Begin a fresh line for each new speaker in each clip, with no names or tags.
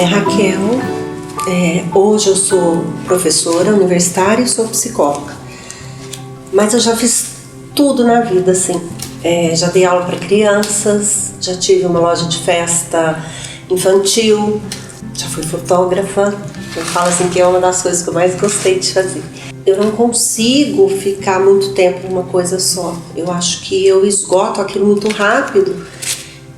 nome é Raquel, hoje eu sou professora universitária e sou psicóloga, mas eu já fiz tudo na vida, assim. Já dei aula para crianças, já tive uma loja de festa infantil, já fui fotógrafa. Eu falo assim que é uma das coisas que eu mais gostei de fazer. Eu não consigo ficar muito tempo numa coisa só. Eu acho que eu esgoto aquilo muito rápido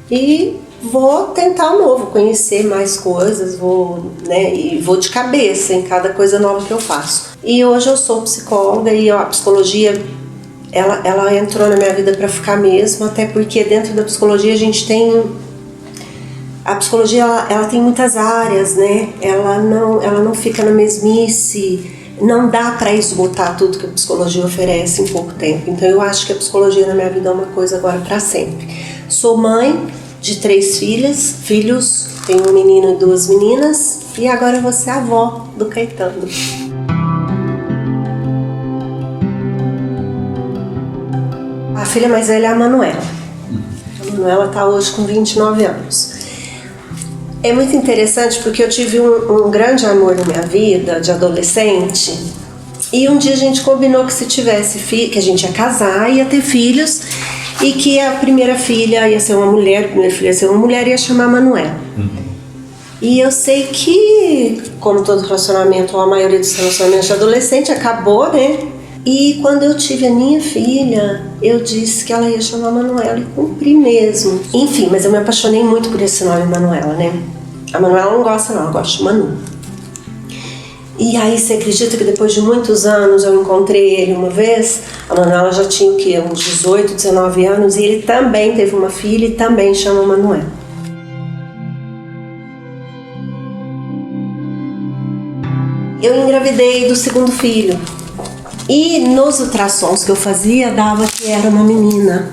e vou tentar um novo, conhecer mais coisas, e vou de cabeça em cada coisa nova que eu faço. E hoje eu sou psicóloga e a psicologia, ela entrou na minha vida para ficar mesmo, até porque dentro da psicologia a gente tem... A psicologia, ela tem muitas áreas, né? Ela não fica na mesmice, não dá para esgotar tudo que a psicologia oferece em pouco tempo. Então eu acho que a psicologia na minha vida é uma coisa agora para sempre. Sou mãe de 3 filhos, tenho um menino e 2 meninas, e agora eu vou ser avó do Caetano. A filha mais velha é a Manuela. A Manuela está hoje com 29 anos. É muito interessante porque eu tive um grande amor na minha vida, de adolescente, e um dia a gente combinou que se tivesse filho, que a gente ia casar, ia ter filhos, e que a primeira filha ia ser uma mulher, ia chamar Manuela. E eu sei que, como todo relacionamento, ou a maioria dos relacionamentos de adolescente, acabou, né? E quando eu tive a minha filha, eu disse que ela ia chamar Manuela e cumpri mesmo. Enfim, mas eu me apaixonei muito por esse nome, Manuela, né? A Manuela não gosta não, ela gosta de Manu. E aí você acredita que depois de muitos anos eu encontrei ele uma vez? A Manuela já tinha o quê? Uns 18, 19 anos, e ele também teve uma filha e também chama Manuela. Eu engravidei do 2º filho. E nos ultrassons que eu fazia, dava que era uma menina.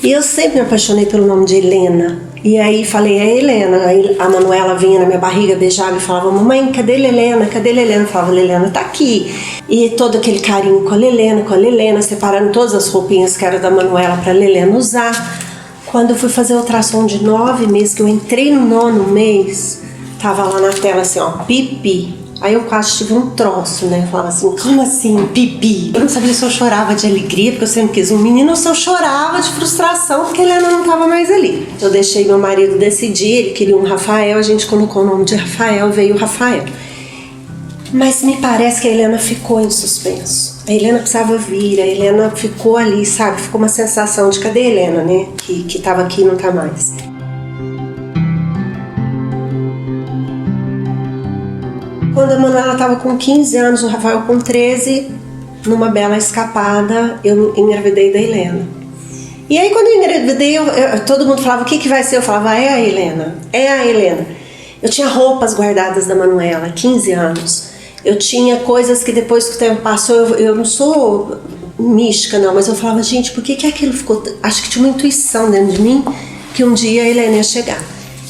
E eu sempre me apaixonei pelo nome de Helena. E aí falei, é Helena. Aí a Manuela vinha na minha barriga, beijava e falava, mamãe, cadê a Helena? Cadê a Helena? Eu falava, Helena tá aqui. E todo aquele carinho com a Helena, separando todas as roupinhas que era da Manuela pra Helena usar. Quando eu fui fazer o ultrassom de 9 meses, que eu entrei no 9º mês, tava lá na tela assim, ó, pipi. Aí eu quase tive um troço, né? Eu falava assim, como assim, pipi? Eu não sabia se eu chorava de alegria, porque eu sempre quis um menino, ou se eu chorava de frustração, porque a Helena não estava mais ali. Eu deixei meu marido decidir, ele queria um Rafael, a gente colocou o nome de Rafael, veio o Rafael. Mas me parece que a Helena ficou em suspenso. A Helena precisava vir, a Helena ficou ali, sabe? Ficou uma sensação de cadê a Helena, né? Que estava aqui e não tá mais. Quando a Manuela estava com 15 anos, o Rafael com 13, numa bela escapada, eu engravidei da Helena. E aí quando eu engravidei, todo mundo falava, o que vai ser? Eu falava, é a Helena, é a Helena. Eu tinha roupas guardadas da Manuela, 15 anos. Eu tinha coisas que depois que o tempo passou, eu não sou mística não, mas eu falava, gente, por que aquilo ficou... Acho que tinha uma intuição dentro de mim que um dia a Helena ia chegar.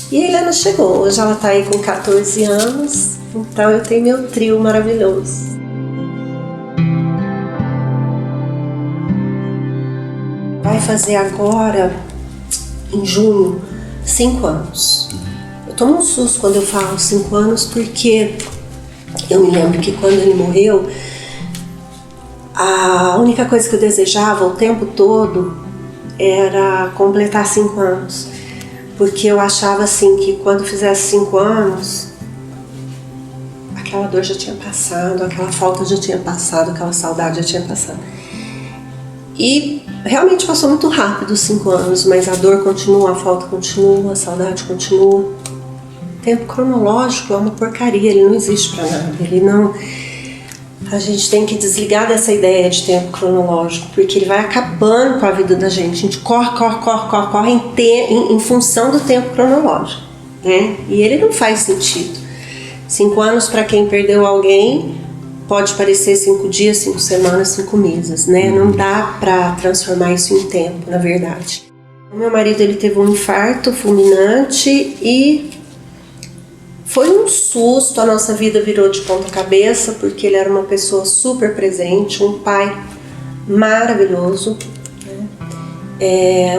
E a Helena chegou, hoje ela está aí com 14 anos, então eu tenho meu trio maravilhoso. Vai fazer agora, em junho, 5 anos. Eu tomo um susto quando eu falo 5 anos, porque eu me lembro que quando ele morreu, a única coisa que eu desejava o tempo todo era completar 5 anos. Porque eu achava assim que quando fizesse 5 anos, aquela dor já tinha passado, aquela falta já tinha passado, aquela saudade já tinha passado. E realmente passou muito rápido os 5 anos, mas a dor continua, a falta continua, a saudade continua. O tempo cronológico é uma porcaria, ele não existe pra nada, ele não... A gente tem que desligar dessa ideia de tempo cronológico, porque ele vai acabando com a vida da gente. A gente corre em função do tempo cronológico, né? E ele não faz sentido. 5 anos para quem perdeu alguém pode parecer 5 dias, 5 semanas, 5 meses, né? Não dá para transformar isso em tempo, na verdade. O meu marido, ele teve um infarto fulminante e foi um susto, a nossa vida virou de ponta cabeça, porque ele era uma pessoa super presente, um pai maravilhoso, né?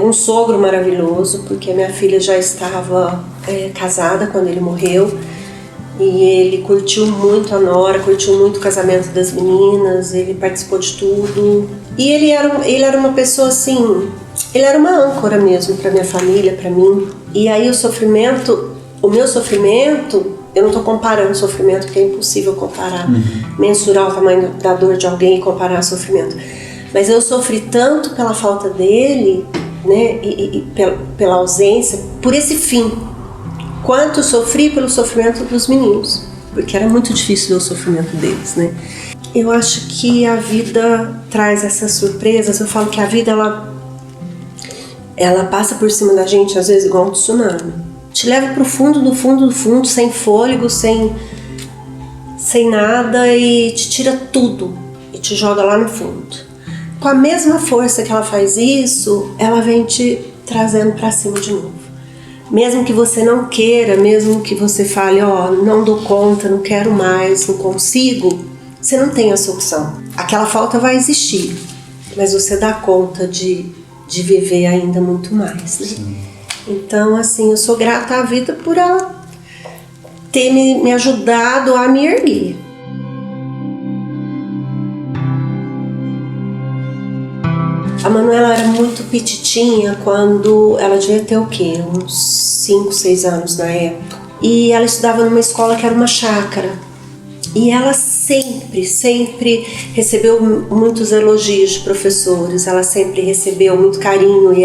Um sogro maravilhoso, porque a minha filha já estava casada quando ele morreu. E ele curtiu muito a nora, curtiu muito o casamento das meninas, ele participou de tudo. E ele era uma pessoa assim, ele era uma âncora mesmo para minha família, para mim. E aí o meu sofrimento, eu não estou comparando o sofrimento, porque é impossível comparar, mensurar o tamanho da dor de alguém e comparar o sofrimento. Mas eu sofri tanto pela falta dele, né, e pela ausência, por esse fim. Quanto sofri pelo sofrimento dos meninos, porque era muito difícil ver o sofrimento deles, né? Eu acho que a vida traz essas surpresas. Eu falo que a vida, ela passa por cima da gente, às vezes, igual um tsunami. Te leva pro fundo, do fundo, do fundo, sem fôlego, sem nada, e te tira tudo e te joga lá no fundo. Com a mesma força que ela faz isso, ela vem te trazendo pra cima de novo. Mesmo que você não queira, mesmo que você fale, não dou conta, não quero mais, não consigo, você não tem essa opção. Aquela falta vai existir, mas você dá conta de viver ainda muito mais, né? Sim. Então, assim, eu sou grata à vida por ela ter me ajudado a me erguer. A Manuela era muito petitinha quando ela devia ter o quê? Uns 5, 6 anos na época. E ela estudava numa escola que era uma chácara. E ela sempre recebeu muitos elogios de professores. Ela sempre recebeu muito carinho e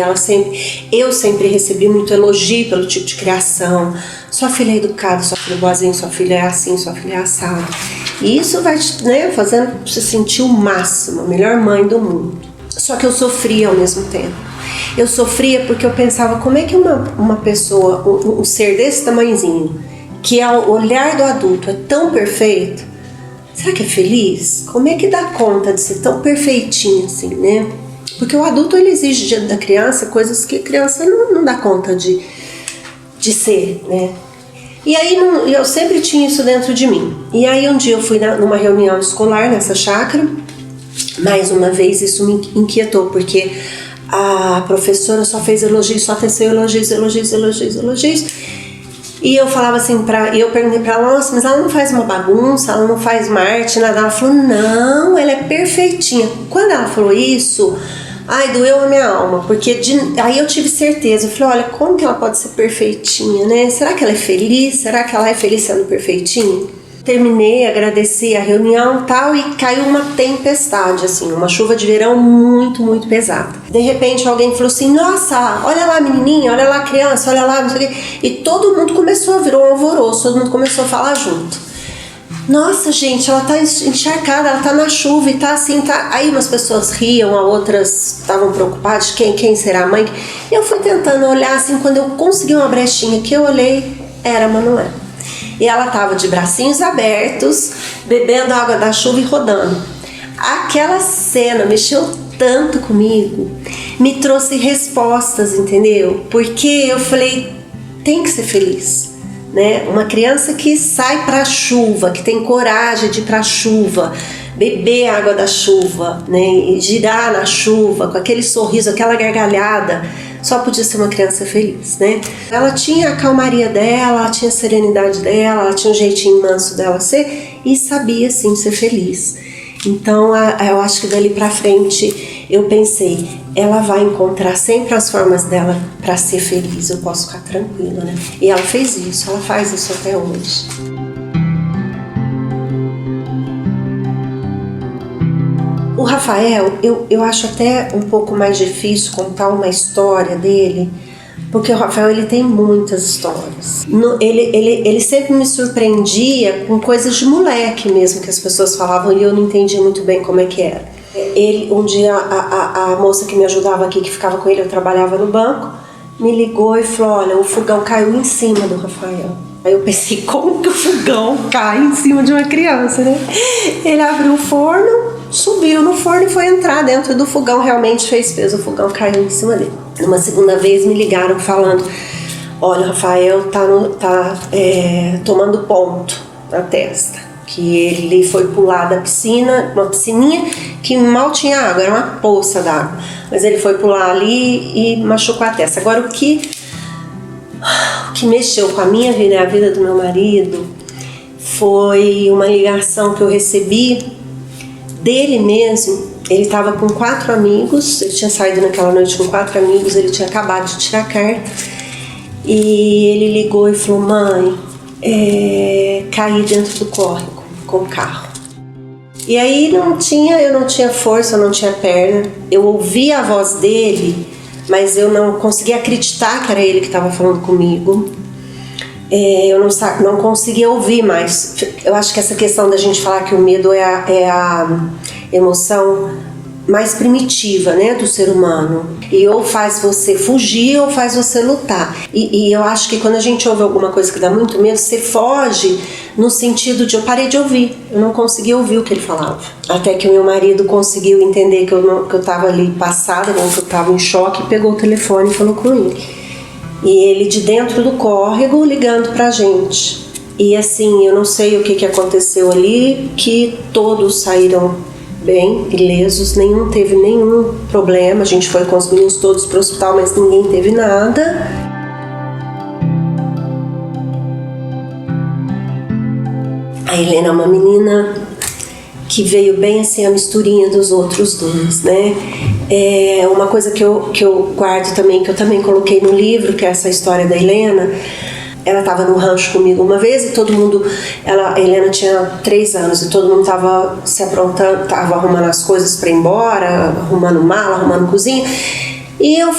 eu sempre recebi muito elogio pelo tipo de criação. Sua filha é educada, sua filha é boazinha, sua filha é assim, sua filha é assada. E isso vai, né, fazendo você sentir o máximo, a melhor mãe do mundo. Só que eu sofria ao mesmo tempo. Eu sofria porque eu pensava, como é que uma pessoa, um ser desse tamanhozinho, que ao olhar do adulto é tão perfeito, será que é feliz? Como é que dá conta de ser tão perfeitinho assim, né? Porque o adulto, ele exige diante da criança coisas que a criança não dá conta de ser, né? E aí eu sempre tinha isso dentro de mim. E aí um dia eu fui numa reunião escolar nessa chácara. Mais uma vez isso me inquietou, porque a professora só fez elogios, só teceu elogios. E eu falava assim, eu perguntei pra ela, nossa, mas ela não faz uma bagunça, ela não faz uma arte, nada. Ela falou, não, ela é perfeitinha. Quando ela falou isso, doeu a minha alma, porque aí eu tive certeza. Eu falei, olha, como que ela pode ser perfeitinha, né? Será que ela é feliz? Será que ela é feliz sendo perfeitinha? Terminei, agradeci a reunião e tal, e caiu uma tempestade, assim, uma chuva de verão muito, muito pesada. De repente alguém falou assim, nossa, olha lá a menininha, olha lá a criança, olha lá, não sei o quê. E todo mundo virou um alvoroço, todo mundo começou a falar junto. Nossa, gente, ela tá encharcada, ela tá na chuva e tá assim, tá... Aí umas pessoas riam, outras estavam preocupadas, quem será a mãe? E eu fui tentando olhar, assim, quando eu consegui uma brechinha que eu olhei, era a Manuela. E ela estava de bracinhos abertos, bebendo água da chuva e rodando. Aquela cena mexeu tanto comigo, me trouxe respostas, entendeu? Porque eu falei, tem que ser feliz, né? Uma criança que sai para a chuva, que tem coragem de ir para a chuva, beber a água da chuva, né? E girar na chuva, com aquele sorriso, aquela gargalhada, só podia ser uma criança feliz, né? Ela tinha a calmaria dela, ela tinha a serenidade dela, ela tinha um jeitinho manso dela ser e sabia, sim, ser feliz. Então, eu acho que dali pra frente, eu pensei, ela vai encontrar sempre as formas dela pra ser feliz, eu posso ficar tranquila, né? E ela fez isso, ela faz isso até hoje. O Rafael, eu acho até um pouco mais difícil contar uma história dele, porque o Rafael, ele tem muitas histórias. Ele sempre me surpreendia com coisas de moleque mesmo, que as pessoas falavam e eu não entendia muito bem como é que era. Um dia, a moça que me ajudava aqui, que ficava com ele, eu trabalhava no banco, me ligou e falou, olha, o fogão caiu em cima do Rafael. Aí eu pensei, como que o fogão cai em cima de uma criança, né? Ele abriu o forno, subiu no forno e foi entrar dentro do fogão, realmente fez peso, o fogão caiu em cima dele. Numa segunda vez me ligaram falando, olha, o Rafael tá tomando ponto na testa. que ele foi pular da piscina, uma piscininha que mal tinha água, era uma poça d'água, mas ele foi pular ali e machucou a testa. Agora, o que mexeu com a minha vida e a vida do meu marido foi uma ligação que eu recebi dele mesmo. Ele estava com 4 amigos, ele tinha saído naquela noite com 4 amigos, ele tinha acabado de tirar a carta, e ele ligou e falou: mãe, caí dentro do córrego com o carro. E aí eu não tinha força, eu não tinha perna, eu ouvia a voz dele, mas eu não conseguia acreditar que era ele que estava falando comigo. Eu não conseguia ouvir mais. Eu acho que essa questão da gente falar que o medo é a emoção mais primitiva, né, do ser humano, e ou faz você fugir ou faz você lutar, e eu acho que quando a gente ouve alguma coisa que dá muito medo, você foge no sentido de eu parei de ouvir, eu não conseguia ouvir o que ele falava, até que o meu marido conseguiu entender que eu estava ali passada, que eu estava em choque, pegou o telefone e falou com ele, e ele de dentro do córrego ligando pra gente, e assim, eu não sei o que aconteceu ali, que todos saíram bem, ilesos, nenhum teve nenhum problema, a gente foi com os meninos todos para o hospital, mas ninguém teve nada. A Helena é uma menina que veio bem assim a misturinha dos outros dois, né? É uma coisa que eu guardo também, que eu também coloquei no livro, que é essa história da Helena. Ela estava no rancho comigo uma vez e todo mundo, a Helena tinha 3 anos e todo mundo estava se aprontando, estava arrumando as coisas para ir embora, arrumando mala, arrumando cozinha, e eu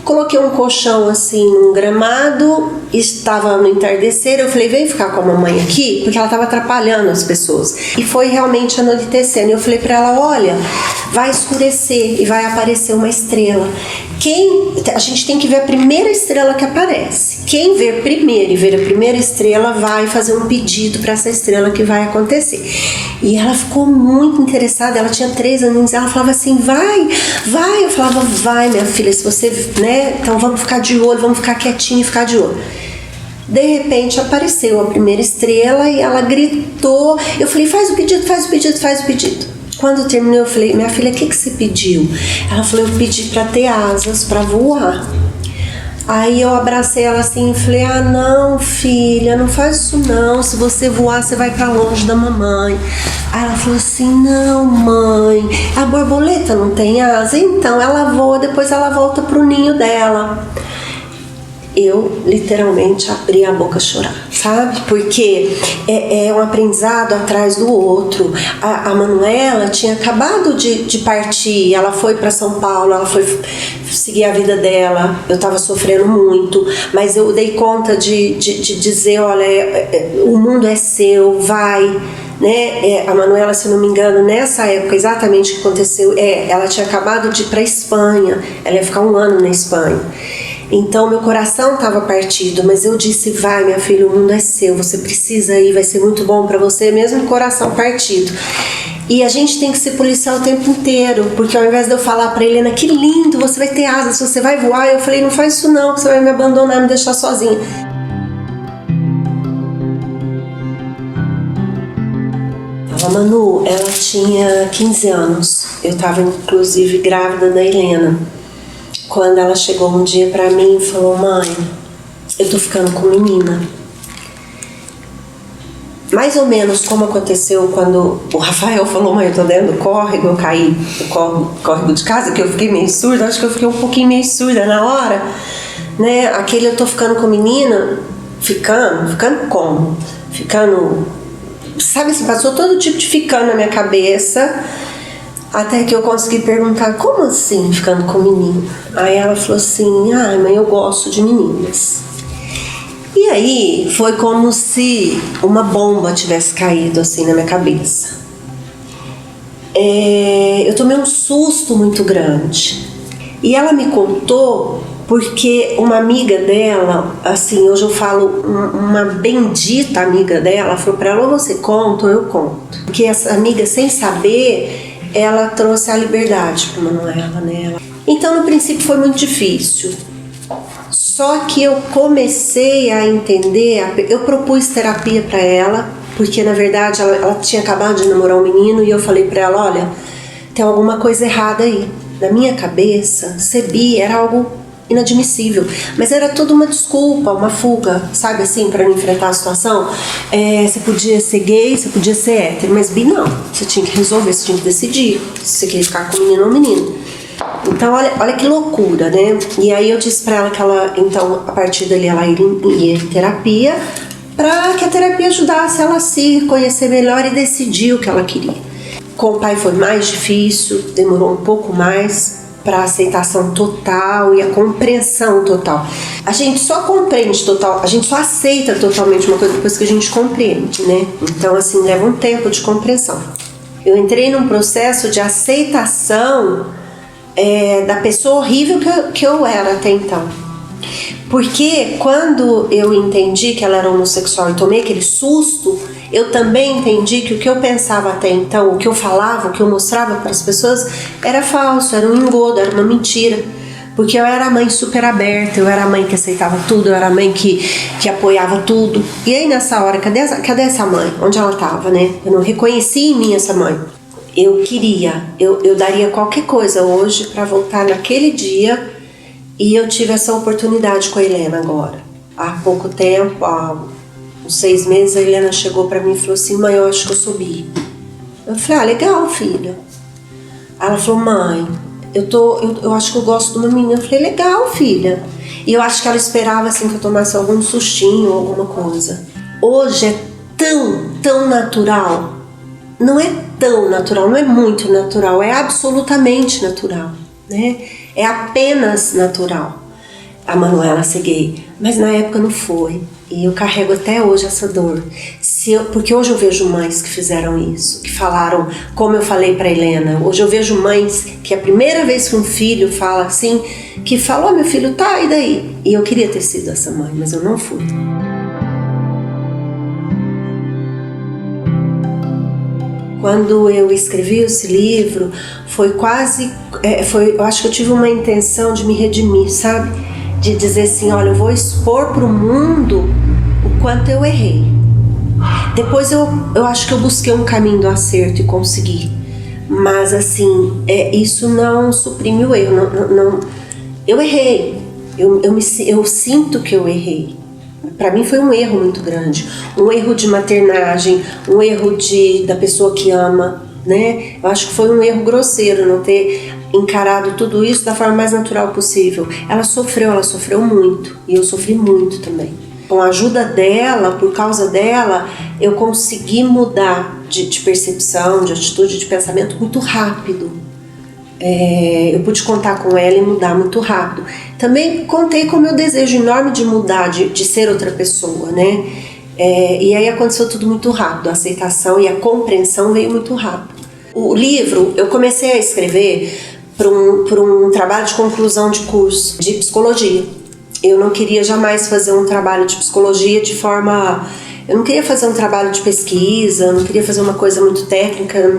coloquei um colchão assim, um gramado, estava no entardecer, eu falei, vem ficar com a mamãe aqui, porque ela estava atrapalhando as pessoas, e foi realmente anoitecendo, eu falei para ela, olha, vai escurecer e vai aparecer uma estrela, a gente tem que ver a primeira estrela que aparece, quem ver primeiro e ver a primeira estrela vai fazer um pedido para essa estrela que vai acontecer. E ela ficou muito interessada, ela tinha 3 aninhos, ela falava assim, vai, eu falava, vai minha filha, se você, né, então vamos ficar de olho, vamos ficar quietinho e ficar de olho. De repente apareceu a primeira estrela e ela gritou, eu falei, faz o pedido. Quando terminou, eu falei, minha filha, o que você pediu? Ela falou, eu pedi para ter asas, para voar. Aí eu abracei ela assim e falei, não filha, não faz isso não, se você voar você vai para longe da mamãe. Aí ela falou assim, não mãe, a borboleta não tem asa? Então ela voa, depois ela volta pro ninho dela. Eu literalmente abri a boca a chorar, sabe? Porque é um aprendizado atrás do outro. A Manuela tinha acabado de partir, ela foi para São Paulo, ela foi seguir a vida dela, eu estava sofrendo muito, mas eu dei conta de dizer, olha, o mundo é seu, vai, né? A Manuela, se não me engano, nessa época exatamente o que aconteceu, ela tinha acabado de ir para a Espanha, ela ia ficar 1 ano na Espanha. Então meu coração estava partido, mas eu disse, vai minha filha, o mundo é seu, você precisa ir, vai ser muito bom para você, mesmo com o coração partido. E a gente tem que se policiar o tempo inteiro, porque ao invés de eu falar para Helena, que lindo, você vai ter asas, você vai voar, eu falei, não faz isso não, que você vai me abandonar, me deixar sozinha. A Manu, ela tinha 15 anos, eu estava inclusive grávida da Helena. Quando ela chegou um dia pra mim e falou, mãe, eu tô ficando com menina. Mais ou menos como aconteceu quando o Rafael falou, mãe, eu tô dentro do córrego, eu caí no córrego de casa, que eu fiquei meio surda, acho que eu fiquei um pouquinho meio surda na hora, né? Aquele eu tô ficando com menina, ficando como? Ficando, sabe assim, passou todo tipo de ficando na minha cabeça, até que eu consegui perguntar, como assim, ficando com menino? Aí ela falou assim, mãe, eu gosto de meninas. E aí, foi como se uma bomba tivesse caído assim na minha cabeça. Eu tomei um susto muito grande. E ela me contou porque uma amiga dela, assim, hoje eu falo, uma bendita amiga dela, falou pra ela, ou você conta ou eu conto. Porque essa amiga, sem saber, ela trouxe a liberdade para Manuela, né? Então no princípio foi muito difícil, só que eu comecei a entender, eu propus terapia para ela, porque na verdade ela tinha acabado de namorar um menino e eu falei pra ela, olha, tem alguma coisa errada aí. Na minha cabeça, ser bi era algo inadmissível, mas era toda uma desculpa, uma fuga, sabe assim, pra não enfrentar a situação. Você podia ser gay, você podia ser hétero, mas bi não, você tinha que resolver, você tinha que decidir se você queria ficar com o menino ou menino. Então olha que loucura, né? E aí eu disse pra ela que ela, então, a partir dali ela ia em terapia, para que a terapia ajudasse ela a se conhecer melhor e decidir o que ela queria. Com o pai foi mais difícil, demorou um pouco mais para a aceitação total e a compreensão total. A gente só compreende total, a gente só aceita totalmente uma coisa depois que a gente compreende, né? Então, assim, leva um tempo de compreensão. Eu entrei num processo de aceitação da pessoa horrível que eu era até então. Porque quando eu entendi que ela era homossexual e tomei aquele susto, eu também entendi que o que eu pensava até então, o que eu falava, o que eu mostrava para as pessoas era falso, era um engodo, era uma mentira. Porque eu era a mãe super aberta, eu era a mãe que aceitava tudo, eu era a mãe que apoiava tudo. E aí nessa hora, cadê essa mãe? Onde ela estava, né? Eu não reconheci em mim essa mãe. Eu daria qualquer coisa hoje para voltar naquele dia. E eu tive essa oportunidade com a Helena agora. Há pouco tempo, há uns 6 meses, a Helena chegou pra mim e falou assim, mãe, eu acho que eu sou bi. Eu falei, legal, filha. Ela falou, mãe, eu acho que eu gosto de uma menina. Eu falei, legal, filha. E eu acho que ela esperava assim que eu tomasse algum sustinho ou alguma coisa. Hoje é tão natural. Não é tão natural, não é muito natural, é absolutamente natural, né? É apenas natural a Manuela ser gay, mas na época não foi. E eu carrego até hoje essa dor. Porque hoje eu vejo mães que fizeram isso, que falaram, como eu falei pra Helena, hoje eu vejo mães que a primeira vez que um filho fala assim, que falou, meu filho, tá, e daí? E eu queria ter sido essa mãe, mas eu não fui. Quando eu escrevi esse livro, eu acho que eu tive uma intenção de me redimir, sabe? De dizer assim, olha, eu vou expor para o mundo o quanto eu errei. Depois eu acho que eu busquei um caminho do acerto e consegui. Mas assim, isso não suprime o erro. Eu errei. Eu sinto que eu errei. Para mim foi um erro muito grande, um erro de maternagem, um erro da pessoa que ama, né? Eu acho que foi um erro grosseiro não ter encarado tudo isso da forma mais natural possível. Ela sofreu muito e eu sofri muito também. Com a ajuda dela, por causa dela, eu consegui mudar de percepção, de atitude, de pensamento muito rápido. Eu pude contar com ela e mudar muito rápido. Também contei com o meu desejo enorme de mudar, de ser outra pessoa, né? E aí aconteceu tudo muito rápido, a aceitação e a compreensão veio muito rápido. O livro eu comecei a escrever por um trabalho de conclusão de curso de psicologia. Eu não queria jamais fazer um trabalho de psicologia de forma... Eu não queria fazer um trabalho de pesquisa, eu não queria fazer uma coisa muito técnica,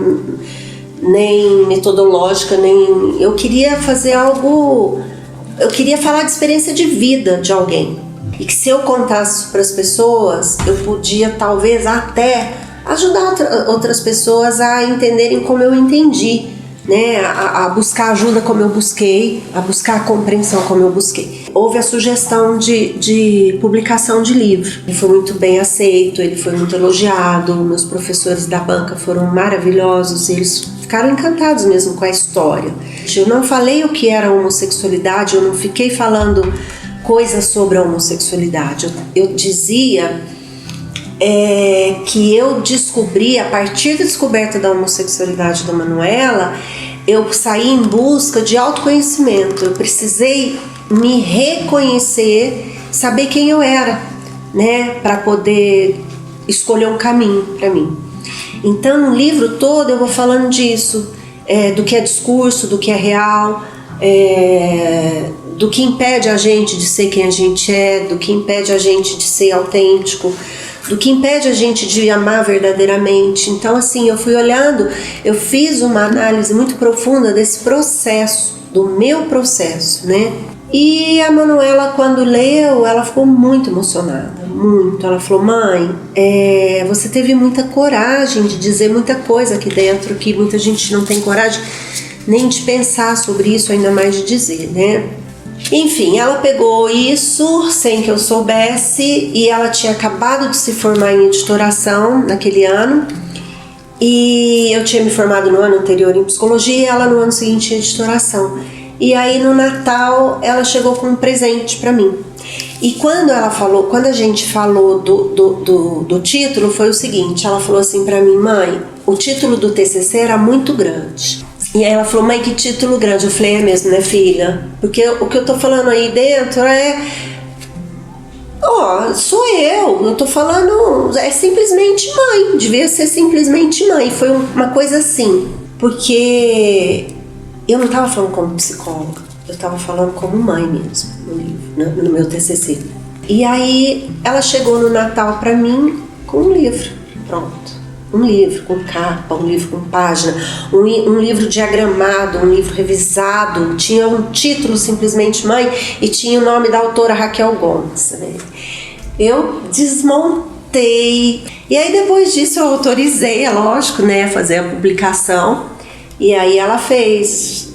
nem metodológica, eu queria fazer algo, eu queria falar de experiência de vida de alguém, e que se eu contasse para as pessoas, eu podia talvez até ajudar outras pessoas a entenderem como eu entendi, né? A buscar ajuda como eu busquei, a buscar a compreensão como eu busquei. Houve a sugestão de publicação de livro, ele foi muito bem aceito, ele foi muito elogiado, meus professores da banca foram maravilhosos, eles ficaram encantados mesmo com a história. Eu não falei o que era homossexualidade, eu não fiquei falando coisas sobre a homossexualidade, eu dizia que eu descobri, a partir da descoberta da homossexualidade da Manuela, eu saí em busca de autoconhecimento, eu precisei me reconhecer, saber quem eu era, né, para poder escolher um caminho para mim. Então no livro todo eu vou falando disso, do que é discurso, do que é real, do que impede a gente de ser quem a gente é, do que impede a gente de ser autêntico, do que impede a gente de amar verdadeiramente. Então assim, eu fui olhando, eu fiz uma análise muito profunda desse processo, do meu processo, né? E a Manuela, quando leu, ela ficou muito emocionada, muito. Ela falou, mãe, você teve muita coragem de dizer muita coisa aqui dentro, que muita gente não tem coragem nem de pensar sobre isso, ainda mais de dizer, né? Enfim, ela pegou isso sem que eu soubesse e ela tinha acabado de se formar em editoração naquele ano e eu tinha me formado no ano anterior em psicologia e ela no ano seguinte em editoração. E aí no Natal ela chegou com um presente pra mim. E quando a gente falou do título, foi o seguinte, ela falou assim pra mim, mãe, o título do TCC era muito grande. E aí ela falou, mãe, que título grande? Eu falei, é mesmo, né, filha? Porque o que eu tô falando aí dentro sou eu tô falando, é simplesmente mãe, devia ser simplesmente mãe. Foi uma coisa assim, porque eu não tava falando como psicóloga, eu tava falando como mãe mesmo, no livro, no meu TCC. E aí ela chegou no Natal pra mim com um livro, pronto. Um livro com capa, um livro com página, um livro diagramado, um livro revisado, tinha um título simplesmente Mãe e tinha o nome da autora Raquel Gomes, né? Eu desmontei. E aí depois disso eu autorizei, é lógico, né, a fazer a publicação. E aí ela fez,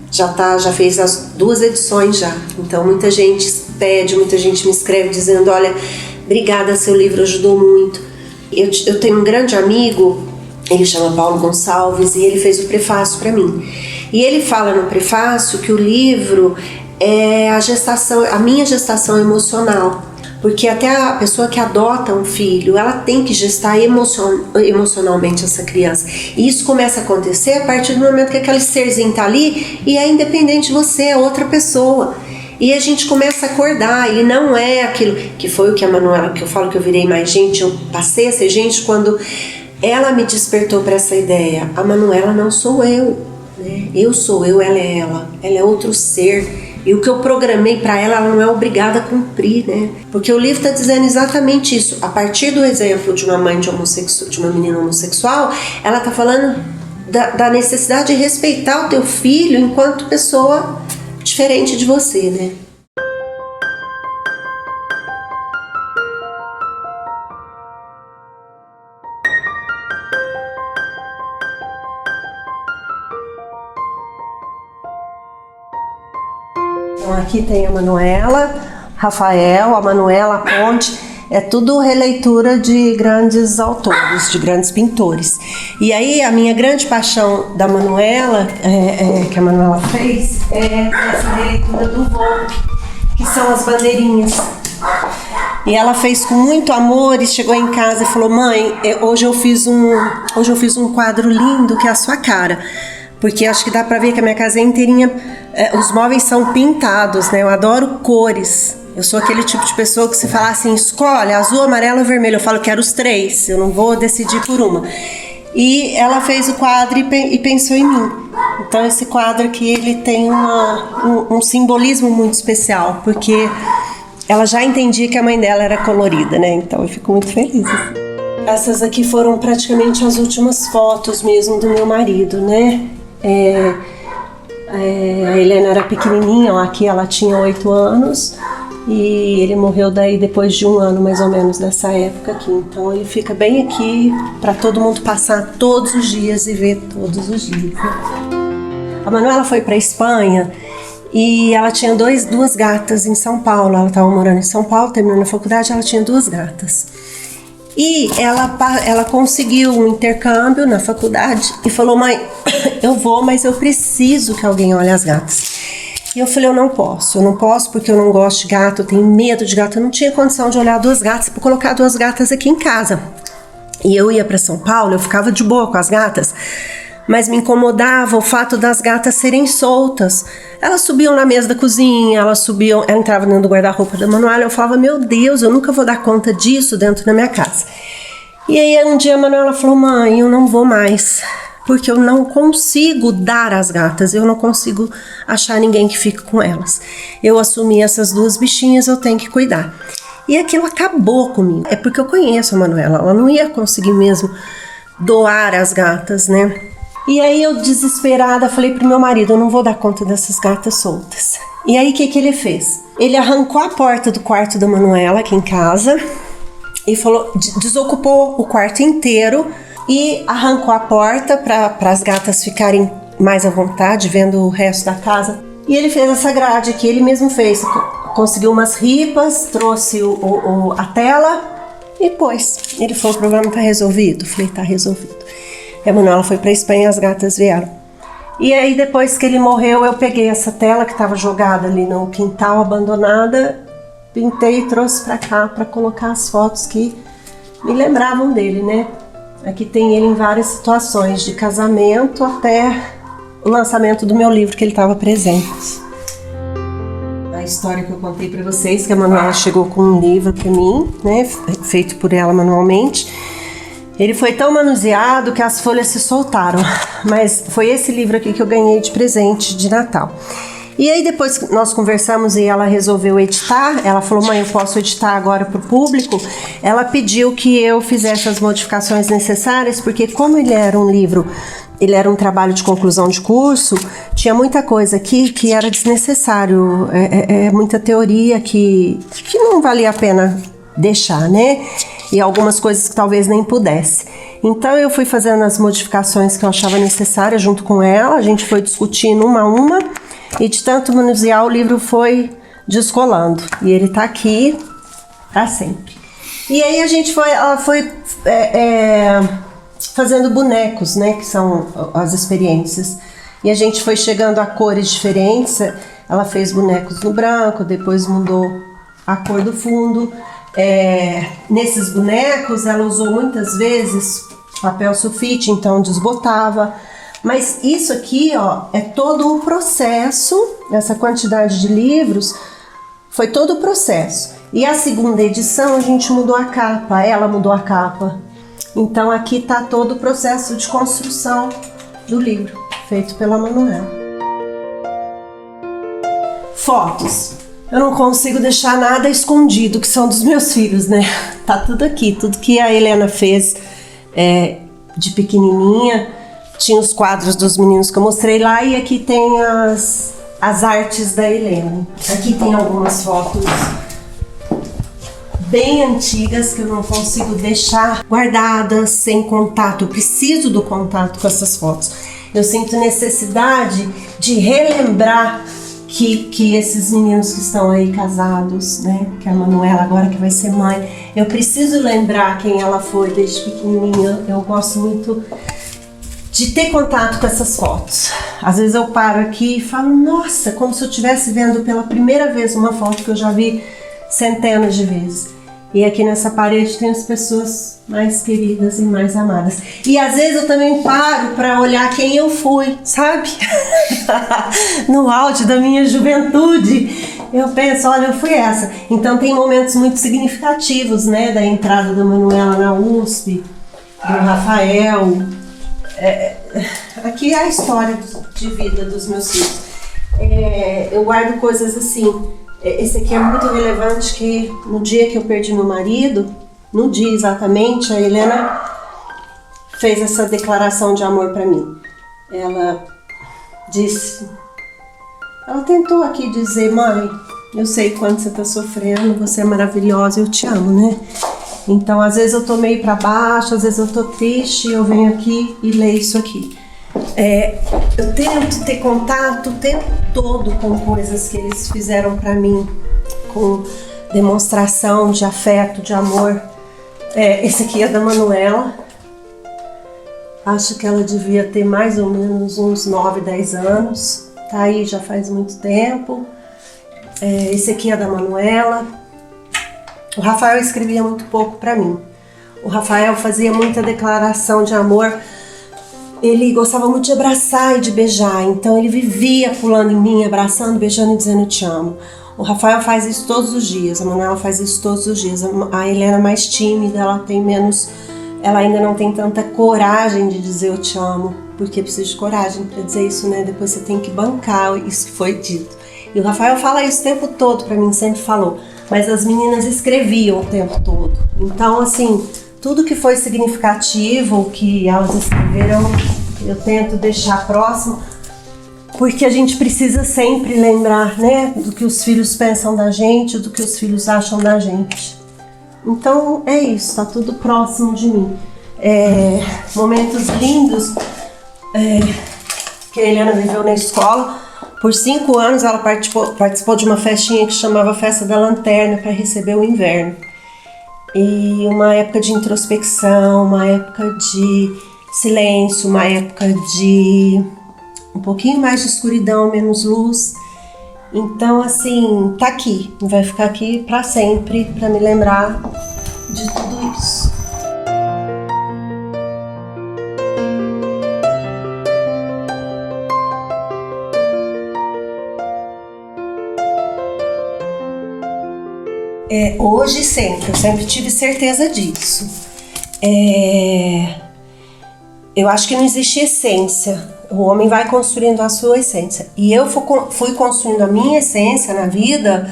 já fez as 2 edições já. Então muita gente pede, muita gente me escreve dizendo, olha, obrigada, seu livro ajudou muito. Eu tenho um grande amigo, ele chama Paulo Gonçalves e ele fez o prefácio para mim. E ele fala no prefácio que o livro é a minha gestação emocional. Porque até a pessoa que adota um filho, ela tem que gestar emocionalmente essa criança. E isso começa a acontecer a partir do momento que aquele serzinho tá ali e é independente de você, é outra pessoa. E a gente começa a acordar, e não é aquilo que foi o que a Manuela, que eu falo que eu virei mais gente, eu passei a ser gente quando ela me despertou para essa ideia. A Manuela não sou eu, né? Eu sou eu, ela é outro ser. E o que eu programei para ela, ela não é obrigada a cumprir, né? Porque o livro está dizendo exatamente isso. A partir do exemplo de uma mãe de uma menina homossexual, ela está falando da necessidade de respeitar o teu filho enquanto pessoa diferente de você, né? Então aqui tem a Manuela, Rafael, a Manuela, a Ponte, é tudo releitura de grandes autores, de grandes pintores. E aí a minha grande paixão da Manuela, que a Manuela fez, é essa releitura do Volpe, que são as bandeirinhas. E ela fez com muito amor e chegou em casa e falou, mãe, hoje eu fiz um quadro lindo que é a sua cara. Porque acho que dá pra ver que a minha casa é inteirinha, os móveis são pintados, né? Eu adoro cores. Eu sou aquele tipo de pessoa que se falar assim, escolhe azul, amarelo ou vermelho, eu falo, quero os 3, eu não vou decidir por uma. E ela fez o quadro e pensou em mim. Então esse quadro aqui, ele tem um simbolismo muito especial, porque ela já entendia que a mãe dela era colorida, né? Então eu fico muito feliz. Essas aqui foram praticamente as últimas fotos mesmo do meu marido, né? A Helena era pequenininha, ó, aqui ela tinha 8 anos e ele morreu daí depois de 1 ano mais ou menos dessa época aqui. Então ele fica bem aqui para todo mundo passar todos os dias e ver todos os dias. A Manuela foi para Espanha e ela tinha 2 gatas em São Paulo. Ela estava morando em São Paulo, terminando a faculdade, ela tinha 2 gatas. E ela conseguiu um intercâmbio na faculdade e falou, mãe, eu vou, mas eu preciso que alguém olhe as gatas. E eu falei, eu não posso porque eu não gosto de gato, eu tenho medo de gato. Eu não tinha condição de olhar 2 gatas para colocar 2 gatas aqui em casa. E eu ia para São Paulo, eu ficava de boa com as gatas, mas me incomodava o fato das gatas serem soltas. Elas subiam na mesa da cozinha, ela entrava dentro do guarda-roupa da Manuela, eu falava, meu Deus, eu nunca vou dar conta disso dentro da minha casa. E aí um dia a Manuela falou, mãe, eu não vou mais, porque eu não consigo dar as gatas, eu não consigo achar ninguém que fique com elas. Eu assumi essas 2 bichinhas, eu tenho que cuidar. E aquilo acabou comigo. É porque eu conheço a Manuela, ela não ia conseguir mesmo doar as gatas, né? E aí eu, desesperada, falei pro meu marido, eu não vou dar conta dessas gatas soltas. E aí o que ele fez? Ele arrancou a porta do quarto da Manuela aqui em casa e falou, desocupou o quarto inteiro e arrancou a porta para as gatas ficarem mais à vontade, vendo o resto da casa. E ele fez essa grade aqui, ele mesmo fez. Conseguiu umas ripas, trouxe a tela e pôs. Ele falou, o problema tá resolvido. Falei, tá resolvido. E a Manuela foi pra Espanha e as gatas vieram. E aí depois que ele morreu, eu peguei essa tela que estava jogada ali no quintal, abandonada, pintei e trouxe pra cá para colocar as fotos que me lembravam dele, né? Aqui tem ele em várias situações, de casamento até o lançamento do meu livro que ele estava presente. A história que eu contei para vocês, que a Manuela chegou com um livro para mim, né, feito por ela manualmente. Ele foi tão manuseado que as folhas se soltaram, mas foi esse livro aqui que eu ganhei de presente de Natal. E aí depois que nós conversamos e ela resolveu editar, ela falou, mãe, eu posso editar agora para o público? Ela pediu que eu fizesse as modificações necessárias, porque como ele era um livro, ele era um trabalho de conclusão de curso, tinha muita coisa aqui que era desnecessário, muita teoria que não valia a pena deixar, né? E algumas coisas que talvez nem pudesse. Então eu fui fazendo as modificações que eu achava necessárias junto com ela, a gente foi discutindo uma a uma, e de tanto manusear o livro foi descolando. E ele tá aqui para sempre. E aí ela foi fazendo bonecos, né, que são as experiências. E a gente foi chegando a cores diferentes. Ela fez bonecos no branco, depois mudou a cor do fundo. Nesses bonecos ela usou muitas vezes papel sulfite, então desbotava. Mas isso aqui, ó, é todo um processo. Essa quantidade de livros foi todo o processo. E a segunda edição a gente mudou a capa, ela mudou a capa. Então aqui tá todo o processo de construção do livro, feito pela Manuela. Fotos. Eu não consigo deixar nada escondido, que são dos meus filhos, né? Tá tudo aqui, tudo que a Helena fez de pequenininha. Tinha os quadros dos meninos que eu mostrei lá e aqui tem as artes da Helena. Aqui tem algumas fotos bem antigas que eu não consigo deixar guardadas sem contato. Eu preciso do contato com essas fotos. Eu sinto necessidade de relembrar que esses meninos que estão aí casados, né, que a Manuela agora que vai ser mãe, eu preciso lembrar quem ela foi desde pequenininha. Eu gosto muito de ter contato com essas fotos. Às vezes eu paro aqui e falo, nossa, como se eu estivesse vendo pela primeira vez uma foto que eu já vi centenas de vezes. E aqui nessa parede tem as pessoas mais queridas e mais amadas. E às vezes eu também paro para olhar quem eu fui, sabe? No auge da minha juventude, eu penso, olha, eu fui essa. Então tem momentos muito significativos, né? Da entrada da Manuela na USP, do Rafael. Aqui é a história de vida dos meus filhos. Eu guardo coisas assim. Esse aqui é muito relevante, que no dia que eu perdi meu marido, no dia exatamente, a Helena fez essa declaração de amor para mim. Ela tentou aqui dizer, mãe, eu sei quanto você tá sofrendo, você é maravilhosa, eu te amo, né? Então, às vezes eu tô meio para baixo, às vezes eu tô triste, eu venho aqui e leio isso aqui. Eu tento ter contato o tempo todo com coisas que eles fizeram para mim, com demonstração de afeto, de amor. Esse aqui é da Manuela. Acho que ela devia ter mais ou menos uns 9, 10 anos. Tá aí já faz muito tempo. Esse aqui é da Manuela. O Rafael escrevia muito pouco para mim. O Rafael fazia muita declaração de amor. Ele gostava muito de abraçar e de beijar, então ele vivia pulando em mim, abraçando, beijando e dizendo eu te amo. O Rafael faz isso todos os dias, a Manuela faz isso todos os dias. A Helena é mais tímida, ela ainda não tem tanta coragem de dizer eu te amo, porque precisa de coragem para dizer isso, né? Depois você tem que bancar isso que foi dito. E o Rafael fala isso o tempo todo para mim, sempre falou, mas as meninas escreviam o tempo todo. Então, assim, tudo que foi significativo, que elas escreveram, eu tento deixar próximo, porque a gente precisa sempre lembrar, né, do que os filhos pensam da gente, do que os filhos acham da gente. Então é isso, tá tudo próximo de mim. Momentos lindos que a Eliana viveu na escola. Por 5 anos ela participou de uma festinha que chamava Festa da Lanterna para receber o inverno. E uma época de introspecção, uma época de silêncio, uma época de um pouquinho mais de escuridão, menos luz. Então, assim, tá aqui, vai ficar aqui para sempre, para me lembrar de tudo isso. Hoje sempre, eu sempre tive certeza disso. Eu acho que não existe essência. O homem vai construindo a sua essência. E eu fui construindo a minha essência na vida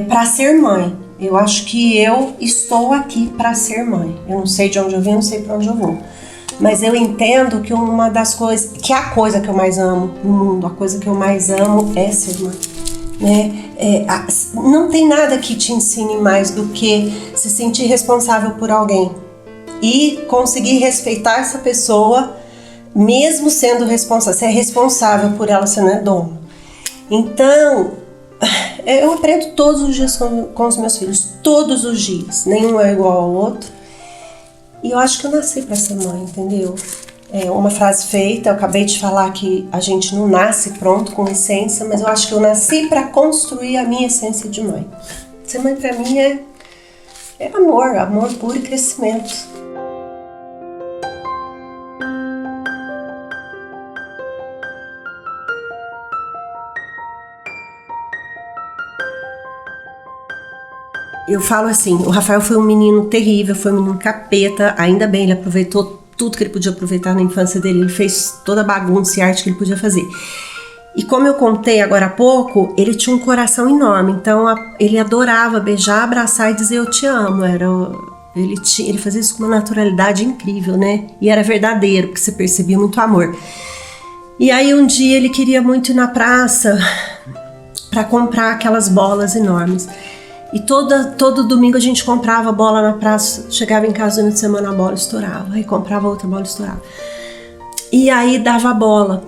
para ser mãe. Eu acho que eu estou aqui para ser mãe. Eu não sei de onde eu vim, não sei para onde eu vou. Mas eu entendo que uma das coisas, que a coisa que eu mais amo no mundo, a coisa que eu mais amo é ser mãe. Não tem nada que te ensine mais do que se sentir responsável por alguém e conseguir respeitar essa pessoa, mesmo sendo responsável. Você é responsável por ela, você não é dono. Então, eu aprendo todos os dias com os meus filhos, todos os dias, nenhum é igual ao outro. E eu acho que eu nasci para ser mãe, entendeu? Uma frase feita, eu acabei de falar que a gente não nasce pronto com essência, mas eu acho que eu nasci para construir a minha essência de mãe. Ser mãe para mim é amor puro e crescimento. Eu falo assim, o Rafael foi um menino terrível, foi um menino capeta, ainda bem, ele aproveitou tudo que ele podia aproveitar na infância dele, ele fez toda a bagunça e arte que ele podia fazer. E como eu contei agora há pouco, ele tinha um coração enorme, então ele adorava beijar, abraçar e dizer eu te amo. Ele fazia isso com uma naturalidade incrível, né? E era verdadeiro, porque você percebia muito amor. E aí um dia ele queria muito ir na praça para comprar aquelas bolas enormes. E todo domingo a gente comprava bola na praça, chegava em casa no fim de semana a bola estourava, aí comprava outra bola estourava. E aí dava a bola.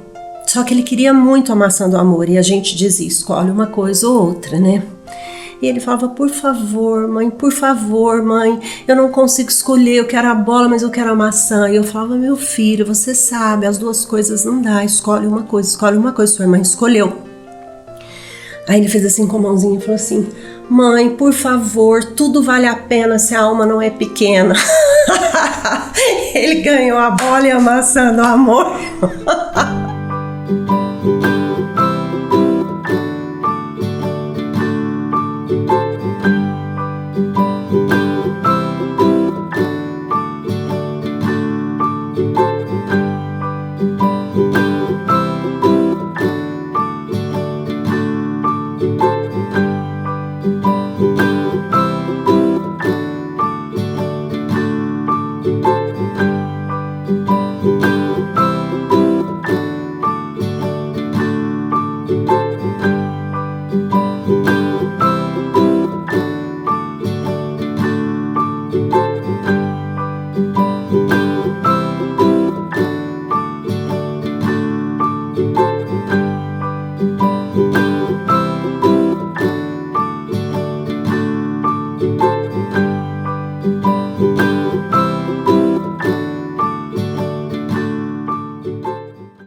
Só que ele queria muito a maçã do amor e a gente dizia, escolhe uma coisa ou outra, né? E ele falava, por favor, mãe, eu não consigo escolher, eu quero a bola, mas eu quero a maçã. E eu falava, meu filho, você sabe, as duas coisas não dá, escolhe uma coisa, sua irmã escolheu. Aí ele fez assim com a mãozinha e falou assim, mãe, por favor, tudo vale a pena se a alma não é pequena. Ele ganhou a bola e a maçã do amor.